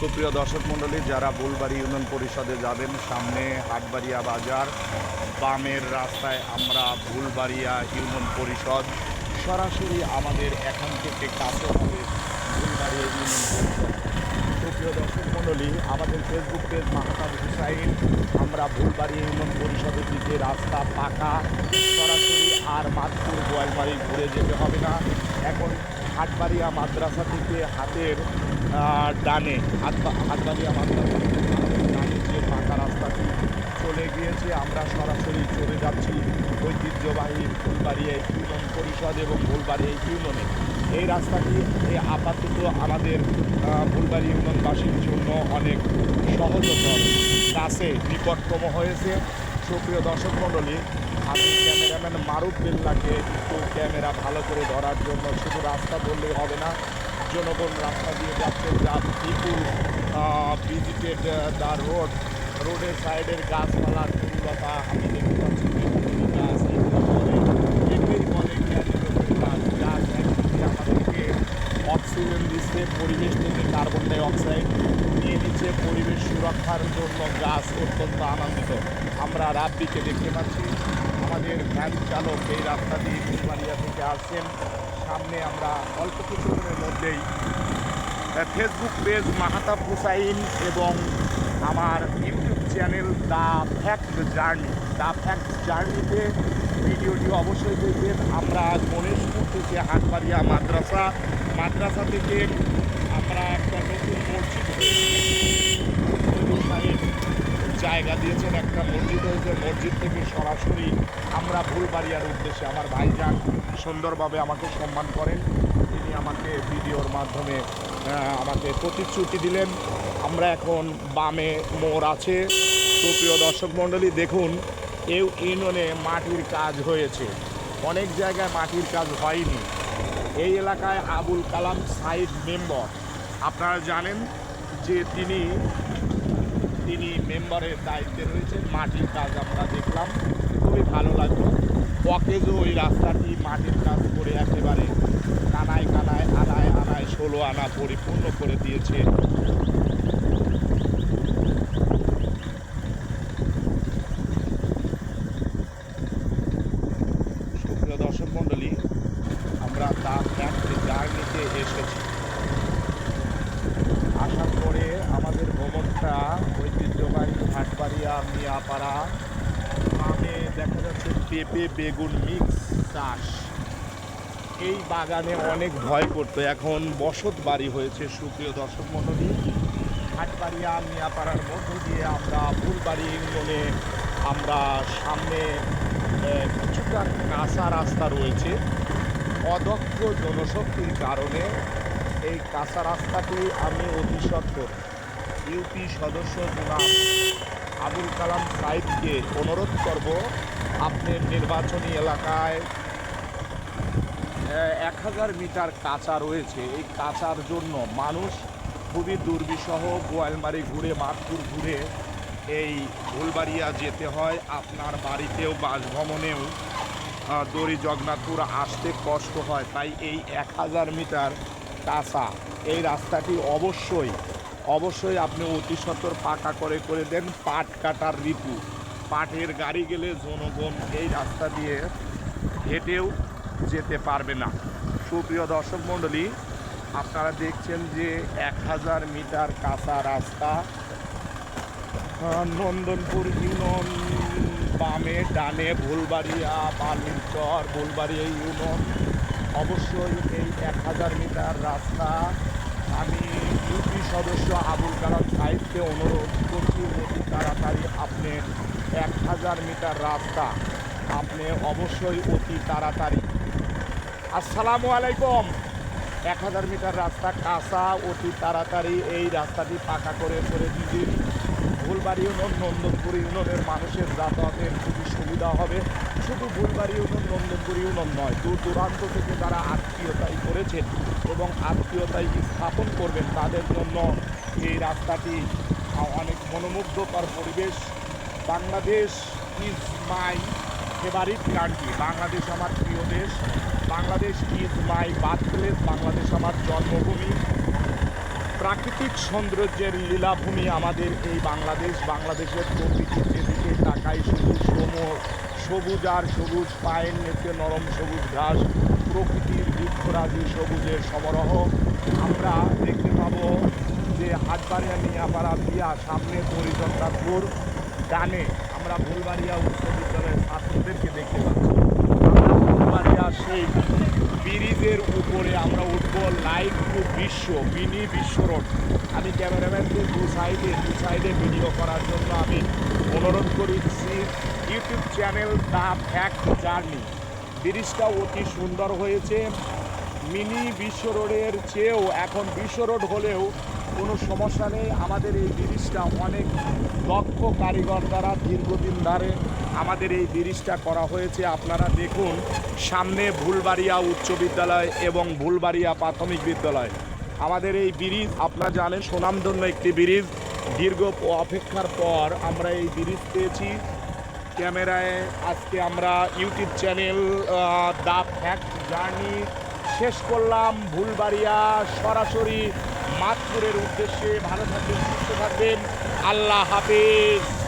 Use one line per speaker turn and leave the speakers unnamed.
সুপ্রিয় দর্শক মণ্ডলী, যারা বুলবাড়ি ইউনিয়ন পরিষদে যাবেন, সামনে হাটবাড়িয়া বাজার, বামের রাস্তায় আমরা বুলবাড়িয়া ইউনিয়ন পরিষদ। সরাসরি আমাদের এখান থেকে কাছে হবে বুলবাড়িয়া ইউনিয়ন পরিষদ। সুপ্রিয় দর্শক মণ্ডলী, আমাদের ফেসবুক পেজ মাহতাব হুসাইন। আমরা বুলবাড়িয়া ইউনিয়ন পরিষদের দিকে রাস্তা পাকা, সরাসরি আর মাদপুর গোয়ালবাড়ি ঘুরে যেতে হবে না। এখন হাটবাড়িয়া মাদ্রাসা থেকে হাতের ডানে, হাটবাড়িয়া মাদ্রাসা থেকে হাতের ডানে যে পাকা রাস্তাটি চলে গিয়েছে, আমরা সরাসরি চলে যাচ্ছি ঐতিহ্যবাহী ফুলবাড়িয়া ইউনিয়ন পরিষদ এবং ফুলবাড়িয়া ইউনিয়নে। এই রাস্তাটি আপাতত আমাদের ফুলবাড়ি ইউনিয়নবাসীর জন্য অনেক সহজতর, কাছে নিকটতম হয়েছে। সুপ্রিয় দর্শক মণ্ডলী, আমি ক্যামেরাম্যান মারুফ বিল্লাহকে একটু ক্যামেরা ভালো করে ধরার জন্য, শুধু রাস্তা বললেই হবে না, জনগণ রাস্তা দিয়ে যাচ্ছে, যা পিপুল ভিজিটেড দ্য রোডের সাইডের গাছপালা তরুলতা আমি দেখতে পাচ্ছি, গাছ এগুলোই বলে গাছ। গাছ একদিকে আমাদেরকে অক্সিজেন দিচ্ছে, পরিবেশ থেকে কার্বন ডাই অক্সাইড নিয়ে নিচ্ছে। পরিবেশ সুরক্ষার জন্য গাছ অত্যন্ত আনন্দিত। আমরা রাব্বিকে দেখতে পাচ্ছি, আমাদের ভ্যান চালক এই রাস্তা দিয়ে ফুলবাড়িয়া থেকে আসছেন। সামনে আমরা অল্প কিছুদিনের মধ্যেই ফেসবুক পেজ মাহতাব হুসাইন এবং আমার ইউটিউব চ্যানেল দ্য ফ্যাক্ট জার্নিতে ভিডিওটি অবশ্যই দেখবেন। আমরা গণেশপুর থেকে হাটবাড়িয়া মাদ্রাসা থেকে আমরা একটা নতুন মসজিদ জায়গা দিয়েছেন, একটা মসজিদ হয়েছে। মসজিদ থেকে সরাসরি আমরা ফুলবাড়িয়ার উদ্দেশ্যে, আমার ভাইজান সুন্দরভাবে আমাকে সম্মান করেন, তিনি আমাকে ভিডিওর মাধ্যমে আমাকে প্রতিশ্রুতি দিলেন। আমরা এখন বামে মোড় আছে। সুপ্রিয় দর্শক মণ্ডলী, দেখুন এই ইউনিয়নে মাটির কাজ হয়েছে, অনেক জায়গায় মাটির কাজ হয়নি। এই এলাকায় আবুল কালাম সাইদ মেম্বার, আপনারা জানেন যে তিনি মেম্বারের দায়িত্বে রয়েছেন। মাটির কাজ আমরা দেখলাম, খুবই ভালো লাগলো। পকেজও ওই রাস্তাটি মাটির কাজ করে একেবারে আনায় 16 আনা পরিপূর্ণ করে দিয়েছে। সুপ্রিয় দর্শক মণ্ডলী, আমরা তার ফ্যাক্টরি জার্নিতে এসেছি। আসার পরে আমাদের ভ্রমণটা ঐতিহ্যবাহী হাটবাড়িয়া মিয়াপাড়া গ্রামে দেখা যাচ্ছে পেঁপে বেগুন মিক্স চাষ। এই বাগানে অনেক ভয় করতো, এখন বসত বাড়ি হয়েছে। সুপ্রিয় দর্শক মণ্ডলী, হাটবাড়িয়া মিয়াপাড়ার মধ্য দিয়ে আমরা ফুলবাড়ি ইউনিয়নে, আমরা সামনে কিছুটা কাঁচা রাস্তা রয়েছে। অদক্ষ জনশক্তির কারণে এই কাঁচা রাস্তাটি আমি অতি সত্বর ইউপি সদস্য জনাব আবুল কালাম সাইদকে অনুরোধ করব, আপনার নির্বাচনী এলাকায় 1000 মিটার কাঁচা রয়েছে। এই কাঁচার জন্য মানুষ খুবই দুর্বিষহ, গোয়ালমারি ঘুরে, মাদপুর ঘুরে এই ফুলবাড়িয়া যেতে হয়। আপনার বাড়িতেও বাসভবনেও দড়ি জগন্নাথপুর আসতে কষ্ট হয়, তাই এই 1000 মিটার কাঁচা এই রাস্তাটি অবশ্যই আপনি অতি সত্বর পাকা করে দেন। পাট কাটার ঋতু, পাটের গাড়ি গেলে জনগণ এই রাস্তা দিয়ে হেঁটেও যেতে পারবে না। সুপ্রিয় দর্শক মণ্ডলী, আপনারা দেখছেন যে 1000 মিটার কাঁচা রাস্তা, নন্দনপুর ইউনিয়ন বামে, ডানে ফুলবাড়িয়া বালুরচর ফুলবাড়িয়া ইউনিয়ন। অবশ্যই এই 1000 মিটার রাস্তা আমি ইউপি সদস্য আবুল কালাম সাইদকে অনুরোধ করছি, অতি তাড়াতাড়ি আপনি 1000 মিটার রাস্তা আপনি অবশ্যই অতি তাড়াতাড়ি। আসসালামু আলাইকুম। 1000 মিটার রাস্তা কাঁচা, অতি তাড়াতাড়ি এই রাস্তাটি পাকা করে দিন। ফুলবাড়ি ইউনিয়ন নন্দনপুর ইউনিয়নের মানুষের যাতায়াতের খুবই সুবিধা হবে। শুধু ফুলবাড়ি ইউনিয়ন নন্দনপুর ইউনিয়ন নয়, দূর দূরান্ত থেকে যারা আত্মীয়তাই করেছেন এবং আত্মীয়তাই স্থাপন করবেন, তাদের জন্য এই রাস্তাটি অনেক মনোমুগ্ধকর পরিবেশ। Bangladesh is my favourite country, Bangladesh আমার প্রিয় দেশ। Bangladesh is my birth place, Bangladesh আমার জন্মভূমি। প্রাকৃতিক সৌন্দর্যের লীলাভূমি আমাদের এই বাংলাদেশ। বাংলাদেশের প্রকৃতির যেদিকে তাকাই শুধু সবুজ আর সবুজ, পায়ের নিচে নরম সবুজ ঘাস, প্রকৃতির বৃক্ষরাজি সবুজের সমারোহ। আমরা দেখতে পাবো যে হাটবাড়িয়া মিয়াপাড়া দিয়া সামনে পরিচন্দ্রপুর, ডানে আমরা ভুলবাড়িয়া উচ্চ বিদ্যালয়ের ছাত্রদেরকে দেখতে পাচ্ছি। আমরা ভুলবাড়িয়া সেই ব্রিজের উপরে আমরা উঠবো লাইভ টু মিনি বিশ্ব রোড। আমি ক্যামেরাম্যানকে দু সাইডে ভিডিও করার জন্য আমি অনুরোধ করেছি। YouTube channel the fact journey. ব্রিজটা অতি সুন্দর হয়েছে। মিনি বিশ্ব রোডের চেয়েও এখন বিশ্ব রোড হলেও কোনো সমস্যা নেই। আমাদের এই ব্রিজটা অনেক দক্ষ কারিগর দ্বারা দীর্ঘদিন ধরে আমাদের এই ব্রিজটা করা হয়েছে। আপনারা দেখুন সামনে ভুলবাড়িয়া উচ্চ বিদ্যালয় এবং ভুলবাড়িয়া প্রাথমিক বিদ্যালয়। আমাদের এই ব্রিজ আপনারা জানেন সুনামধন্য একটি ব্রিজ। দীর্ঘ অপেক্ষার পর আমরা এই ব্রিজ পেয়েছি। ক্যামেরায় আজকে আমরা YouTube channel the fact journey শেষ করলাম ভুলবাড়িয়া সরাসরি মাতপুরের উদ্দেশ্যে। ভালো থাকবেন, সুস্থ থাকবেন, আল্লাহ হাফেজ।